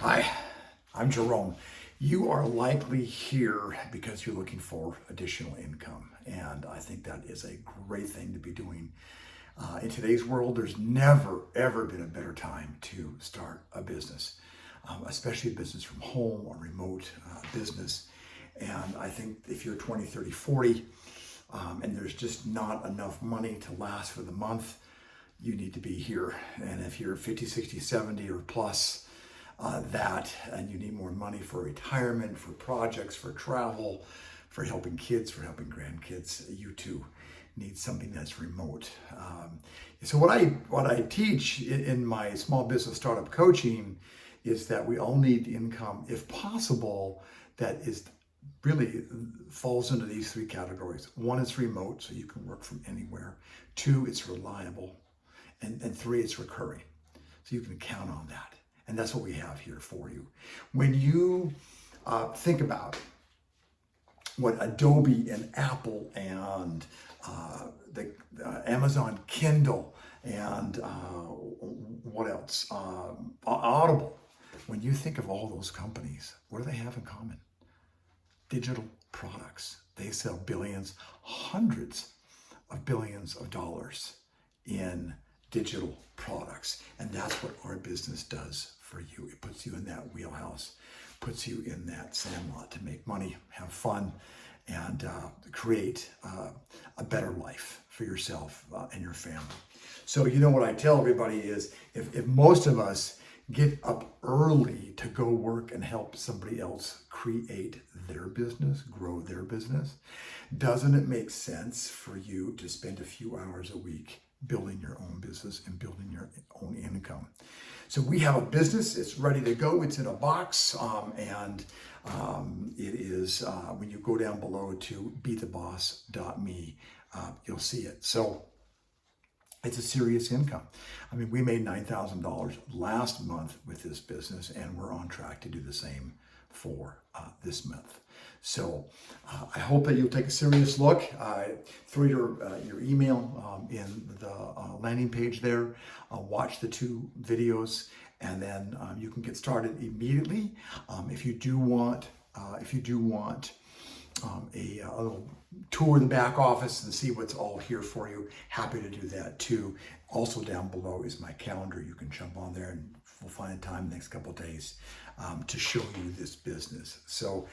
Hi, I'm Jerome. You are likely here because you're looking for additional income, and I think that is a great thing to be doing. In today's world, there's never, ever been a better time to start a business, especially a business from home or remote business. And I think if you're 20, 30, 40, and there's just not enough money to last for the month, you need to be here. And if you're 50, 60, 70 or plus, and you need more money for retirement, for projects, for travel, for helping kids, for helping grandkids, you too need something that's remote. So what I teach in my small business startup coaching is that we all need income, if possible, that is really falls into these three categories. One, it's remote, so you can work from anywhere. Two, it's reliable. And three, it's recurring. So you can count on that. And that's what we have here for you. When you think about what Adobe and Apple and the Amazon Kindle and what else? Audible. When you think of all those companies, what do they have in common? Digital products. They sell billions, hundreds of billions of dollars in digital products. And that's what our business does for you. It puts you in that wheelhouse, puts you in that sandlot to make money, have fun, and create a better life for yourself and your family. So you know what I tell everybody is if most of us get up early to go work and help somebody else create their business, grow their business, doesn't it make sense for you to spend a few hours a week building your own business and building your own income? So we have a business, it's ready to go, it's in a box, and it is, when you go down below to betheboss.me, you'll see it. So it's a serious income. I mean, we made $9,000 last month with this business, and we're on track to do the same for this month. So I hope that you'll take a serious look through your email in the landing page there. Watch the two videos, and then you can get started immediately. If you do want a little tour of the back office and see what's all here for you, happy to do that too. Also down below is my calendar. You can jump on there and we'll find a time the next couple of days to show you this business. So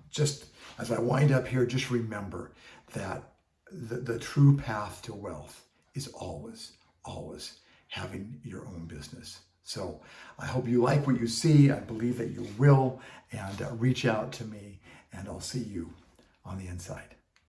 just as I wind up here, just remember that the true path to wealth is always, always having your own business. So I hope you like what you see. I believe that you will, and reach out to me, and I'll see you on the inside.